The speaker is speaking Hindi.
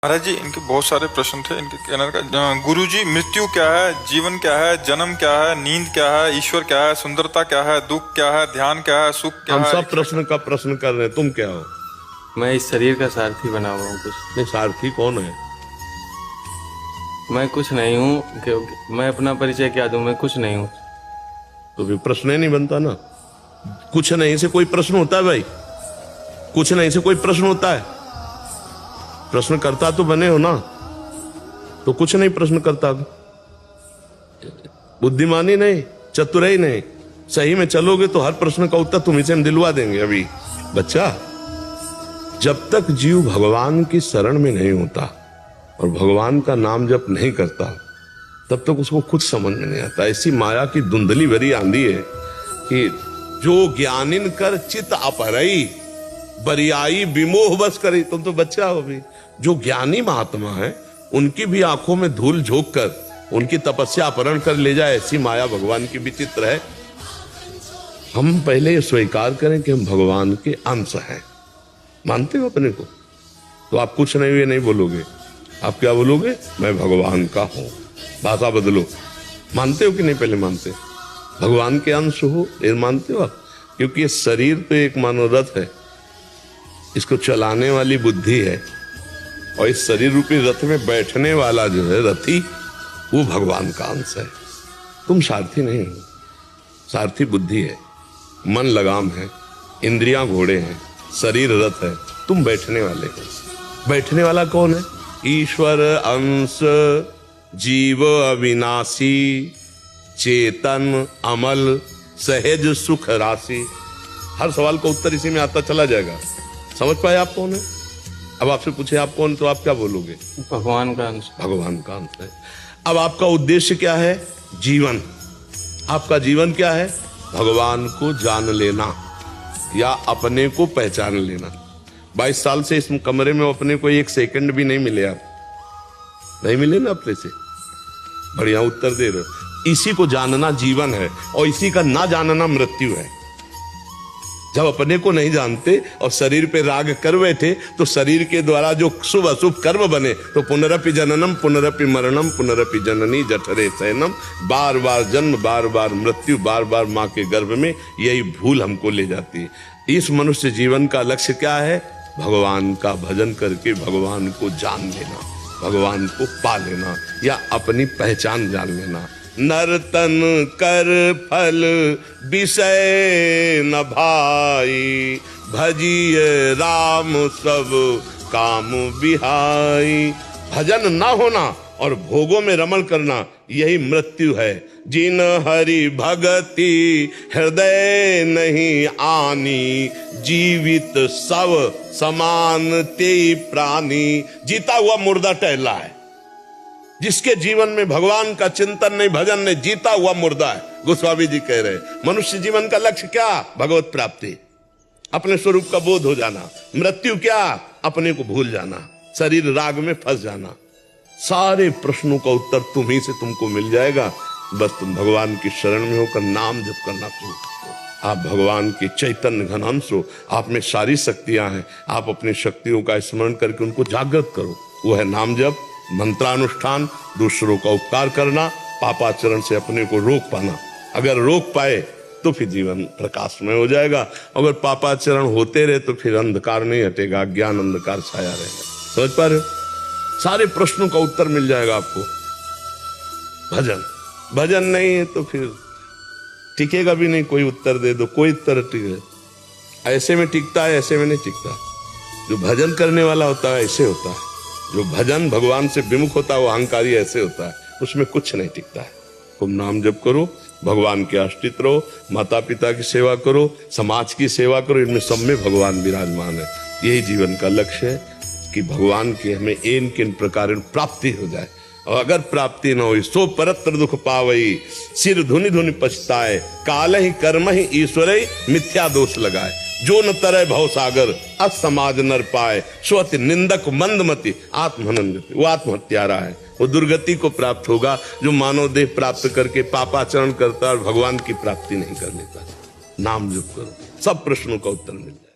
महाराज जी, इनके बहुत सारे प्रश्न थे। इनके कहने का, गुरु जी, मृत्यु क्या है, जीवन क्या है, जन्म क्या है, नींद क्या है, ईश्वर क्या है, सुंदरता क्या है, दुख क्या है, ध्यान क्या है, सुख क्या है? हम सब प्रश्न का प्रश्न कर रहे हैं। तुम क्या हो? मैं इस शरीर का सारथी बना हुआ हूँ। कुछ नहीं, सारथी कौन है? मैं कुछ नहीं हूँ। मैं अपना परिचय क्या दूं? मैं कुछ नहीं हूँ। तो फिर प्रश्न ही नहीं बनता ना। कुछ नहीं से कोई प्रश्न होता है भाई? कुछ नहीं से कोई प्रश्न होता है? प्रश्न करता तो बने हो ना, तो कुछ नहीं प्रश्न करता। बुद्धिमानी नहीं, चतुराई नहीं, सही में चलोगे तो हर प्रश्न का उत्तर तुम्हीं से हम दिलवा देंगे। अभी बच्चा, जब तक जीव भगवान की शरण में नहीं होता और भगवान का नाम जप नहीं करता, तब तक उसको कुछ समझ में नहीं आता। ऐसी माया की धुंधली भरी आंधी है कि जो ज्ञानिन कर चित अपहरई, बरियाई विमोह बस करी। तुम तो बच्चा हो भी। जो ज्ञानी महात्मा है, उनकी भी आंखों में धूल झोंक कर उनकी तपस्या अपहरण कर ले जाए, ऐसी माया भगवान की विचित्र है। हम पहले ये स्वीकार करें कि हम भगवान के अंश हैं। मानते हो अपने को? तो आप कुछ नहीं हुए नहीं बोलोगे। आप क्या बोलोगे? मैं भगवान का हूं। भाषा बदलो। मानते हो कि नहीं? पहले मानते भगवान के अंश हो, ये मानते हो आप? क्योंकि ये शरीर तो एक मनोरथ है, इसको चलाने वाली बुद्धि है, और इस शरीर रूपी रथ में बैठने वाला जो है रथी, वो भगवान का अंश है। तुम सारथी नहीं हो। सारथी बुद्धि है, मन लगाम है, इंद्रियां घोड़े हैं, शरीर रथ है, तुम बैठने वाले हो। बैठने वाला कौन है? ईश्वर अंश, जीव अविनाशी, चेतन अमल, सहज सुख राशि। हर सवाल का उत्तर इसी में आता चला जाएगा। समझ पाए आप कौन है? अब आपसे पूछे आप कौन, तो आप क्या बोलोगे? भगवान का अंश। भगवान का अंश है। अब आपका उद्देश्य क्या है? जीवन। आपका जीवन क्या है? भगवान को जान लेना या अपने को पहचान लेना। 22 साल से इस कमरे में अपने को एक सेकंड भी नहीं मिले। आप नहीं मिले ना अपने से? बढ़िया उत्तर दे रहे हो। इसी को जानना जीवन है, और इसी का ना जानना मृत्यु है। जब अपने को नहीं जानते और शरीर पे राग कर बैठे, तो शरीर के द्वारा जो शुभ अशुभ कर्म बने, तो पुनरपि जननम पुनरपि मरणम पुनरपि जननी जठरे शयनम, बार बार जन्म, बार बार मृत्यु, बार बार माँ के गर्भ में। यही भूल हमको ले जाती है। इस मनुष्य जीवन का लक्ष्य क्या है? भगवान का भजन करके भगवान को जान लेना, भगवान को पा लेना, या अपनी पहचान जान लेना। नर्तन कर फल विषय न भाई, भजिए राम सब काम बिहाई। भजन ना होना और भोगों में रमण करना, यही मृत्यु है। जिन हरि भगति हृदय नहीं आनी, जीवित सब समान ते प्राणी। जीता हुआ मुर्दा टहला है। जिसके जीवन में भगवान का चिंतन नहीं, भजन नहीं, जीता हुआ मुर्दा है। गोस्वामी जी कह रहे हैं, मनुष्य जीवन का लक्ष्य क्या? भगवत प्राप्ति, अपने स्वरूप का बोध हो जाना। मृत्यु क्या? अपने को भूल जाना, शरीर राग में फंस जाना। सारे प्रश्नों का उत्तर तुम्ही से तुमको मिल जाएगा। बस तुम भगवान की शरण में होकर नाम जप करना शुरू करो। आप भगवान के चैतन्य घन अंश हो, आप में सारी शक्तियां हैं। आप अपनी शक्तियों का स्मरण करके उनको जागृत करो। वो है नाम जप, मंत्रानुष्ठान, दूसरों का उपकार करना, पापाचरण से अपने को रोक पाना। अगर रोक पाए तो फिर जीवन प्रकाशमय हो जाएगा। अगर पापाचरण होते रहे तो फिर अंधकार नहीं हटेगा, ज्ञान अंधकार छाया रहेगा। समझ पा रहे हो? सारे प्रश्नों का उत्तर मिल जाएगा आपको। भजन, भजन नहीं है तो फिर टिकेगा भी नहीं। कोई उत्तर दे दो, कोई उत्तर टिके। ऐसे में टिकता है, ऐसे में नहीं टिकता। जो भजन करने वाला होता है ऐसे होता है। जो भजन भगवान से विमुख होता है वो अहंकारी ऐसे होता है, उसमें कुछ नहीं टिकता है। तुम नाम जप करो, भगवान के आश्रित रहो, माता पिता की सेवा करो, समाज की सेवा करो। इनमें सब में भगवान विराजमान है। यही जीवन का लक्ष्य है कि भगवान की हमें इन किन प्रकार प्राप्ति हो जाए। और अगर प्राप्ति न हो, सो परत्र दुख पावई, सिर धुनि धुनि पछताए, काल ही कर्म ही ईश्वर मिथ्या दोष लगाए। जो न तरह भव सागर, असमाज नर पाए, स्वति निंदक मंदमति आत्महनन। वो आत्महत्यारा है। वो दुर्गति को प्राप्त होगा जो मानव देह प्राप्त करके पापाचरण करता है और भगवान की प्राप्ति नहीं कर लेता। नाम जप करो, सब प्रश्नों का उत्तर मिल जाए।